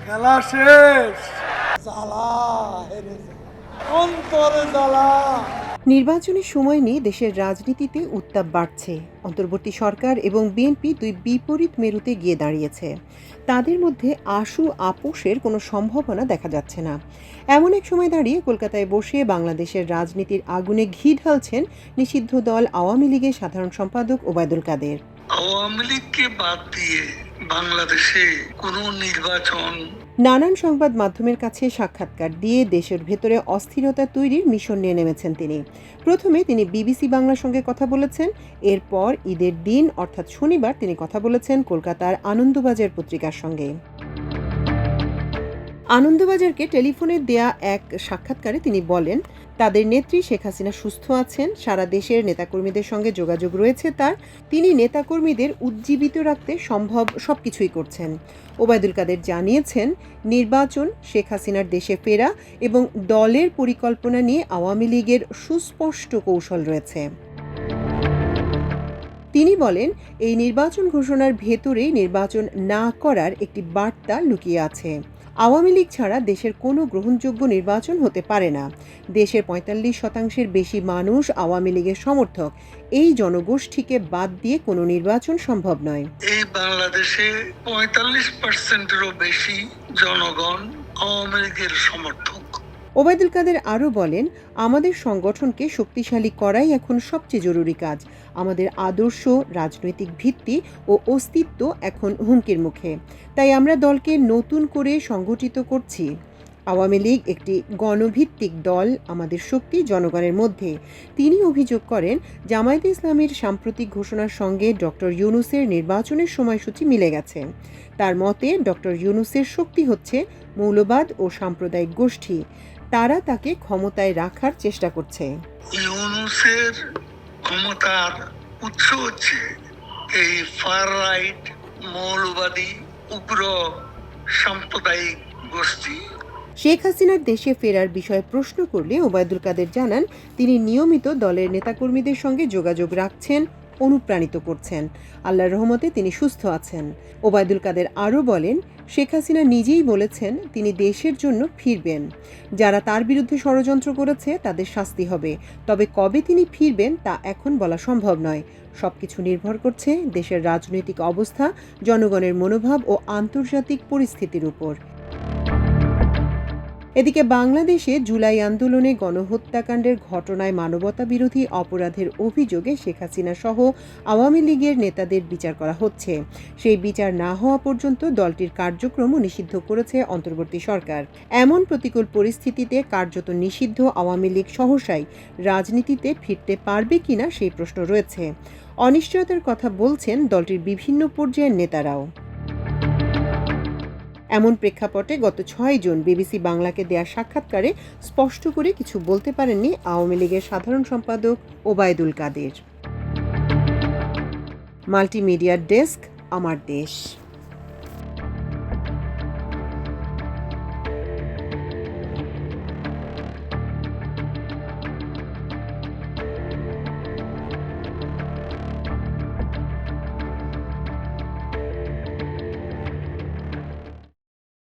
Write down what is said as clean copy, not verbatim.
খেলা শেষ। জ্বালা হেরেছে, অন্তরে জ্বালা। নির্বাচনের সময় নিয়ে দেশের রাজনীতিতে উত্তাপ বাড়ছে। অন্তর্বর্তী সরকার এবং বিএনপি দুই বিপরীত মেরুতে গিয়ে দাঁড়িয়েছে। তাদের মধ্যে আশু আপোষের কোনো সম্ভাবনা দেখা যাচ্ছে না। এমন এক সময় দাঁড়িয়ে কলকাতায় বসে বাংলাদেশের রাজনীতির আগুনে ঘি ঢালছেন নিষিদ্ধ দল আওয়ামী লীগের সাধারণ সম্পাদক ওবায়দুল কাদের। আওয়ামী লীগকে বাদ দিয়ে বাংলাদেশে কোনো নির্বাচন। নানান সংবাদ মাধ্যমের কাছে সাক্ষাৎকার দিয়ে দেশের ভেতরে অস্থিরতা তৈরির মিশন নিয়ে নেমেছেন তিনি। প্রথমে তিনি বিবিসি বাংলার সঙ্গে কথা বলেছেন। এরপর ঈদের দিন অর্থাৎ শনিবার তিনি কথা বলেছেন কলকাতার আনন্দবাজার পত্রিকার সঙ্গে। আনন্দবাজারকে টেলিফোনে দেয়া এক সাক্ষাৎকারে তিনি বলেন, তাদের নেত্রী শেখ হাসিনা সুস্থ আছেন, সারা দেশের নেতাকর্মীদের সঙ্গে যোগাযোগ রয়েছে তার। তিনি নেতাকর্মীদের উজ্জীবিত রাখতে সম্ভব সবকিছুই করছেন। ওবায়দুল কাদের জানিয়েছেন, নির্বাচন, শেখ হাসিনার দেশে ফেরা এবং দলের পরিকল্পনা নিয়ে আওয়ামী লীগের সুস্পষ্ট কৌশল রয়েছে। তিনি বলেন, এই নির্বাচন ঘোষণার ভেতরেই নির্বাচন না করার একটি বার্তা লুকিয়ে আছে। আওয়ামী লীগ ছাড়া দেশের কোনো গ্রহণযোগ্য নির্বাচন হতে পারে না। দেশের ৪৫% বেশি মানুষ আওয়ামী লীগের সমর্থক। এই জনগোষ্ঠীকে বাদ দিয়ে কোনো নির্বাচন সম্ভব নয়। এই বাংলাদেশে ৪৫%-এরও বেশি জনগণ আওয়ামী লীগের সমর্থক। ওবায়দুল কাদের আরও বলেন, আমাদের সংগঠনকে শক্তিশালী করাই এখন সবচেয়ে জরুরি কাজ। আমাদের আদর্শ, রাজনৈতিক ভিত্তি ও অস্তিত্ব এখন হুমকির মুখে। তাই আমরা দলকে নতুন করে সংগঠিত করছি। আওয়ামী লীগ একটি গণভিত্তিক দল, আমাদের শক্তি জনগণের মধ্যে। তিনি অভিযোগ করেন, জামায়াতে ইসলামীর সাম্প্রতিক ঘোষণার সঙ্গে ডক্টর ইউনূসের নির্বাচনের সময়সূচি মিলে গেছে। তার মতে ডক্টর ইউনূসের শক্তি হচ্ছে মৌলবাদ ও সাম্প্রদায়িক গোষ্ঠী। তারা তাকে ক্ষমতায় রাখার চেষ্টা করছে। ইউনূসের ক্ষমতার উৎস হচ্ছে এই ফার রাইট, মৌলবাদী, উগ্র সাম্প্রদায়িক গোষ্ঠী। শেখ হাসিনার দেশে ফেরার বিষয়ে প্রশ্ন করলে ওবায়দুল কাদের জানান, তিনি নিয়মিত দলের নেতাকর্মীদের সঙ্গে যোগাযোগ রাখছেন, অনুপ্রাণিত করছেন। আল্লাহর রহমতে তিনি সুস্থ আছেন। ওবায়দুল কাদের আরও বলেন, শেখ হাসিনা নিজেই বলেছেন তিনি দেশের জন্য ফিরবেন। যারা তার বিরুদ্ধে ষড়যন্ত্র করেছে তাদের শাস্তি হবে। তবে কবে তিনি ফিরবেন তা এখন বলা সম্ভব নয়। সবকিছু নির্ভর করছে দেশের রাজনৈতিক অবস্থা, জনগণের মনোভাব ও আন্তর্জাতিক পরিস্থিতির উপর। এদিকে বাংলাদেশে জুলাই আন্দোলনে গণহত্যাকাণ্ডের ঘটনায় মানবতাবিরোধী অপরাধের অভিযোগে শেখ হাসিনা সহ আওয়ামী লীগের নেতাদের বিচার করা হচ্ছে। সেই বিচার না হওয়া পর্যন্ত দলটির কার্যক্রমও নিষিদ্ধ করেছে অন্তর্বর্তী সরকার। এমন প্রতিকূল পরিস্থিতিতে কার্যত নিষিদ্ধ আওয়ামী লীগ সহসাই রাজনীতিতে ফিরতে পারবে কিনা সেই প্রশ্ন রয়েছে। অনিশ্চয়তার কথা বলছেন দলটির বিভিন্ন পর্যায়ের নেতারাও। এমন প্রেক্ষাপটে গত ৬ জুন বিবিসি বাংলাকে দেয়া সাক্ষাৎকারে স্পষ্ট করে কিছু বলতে পারেননি আওয়ামী লীগের সাধারণ সম্পাদক ওবায়দুল কাদের। মাল্টিমিডিয়া ডেস্ক, আমার দেশ।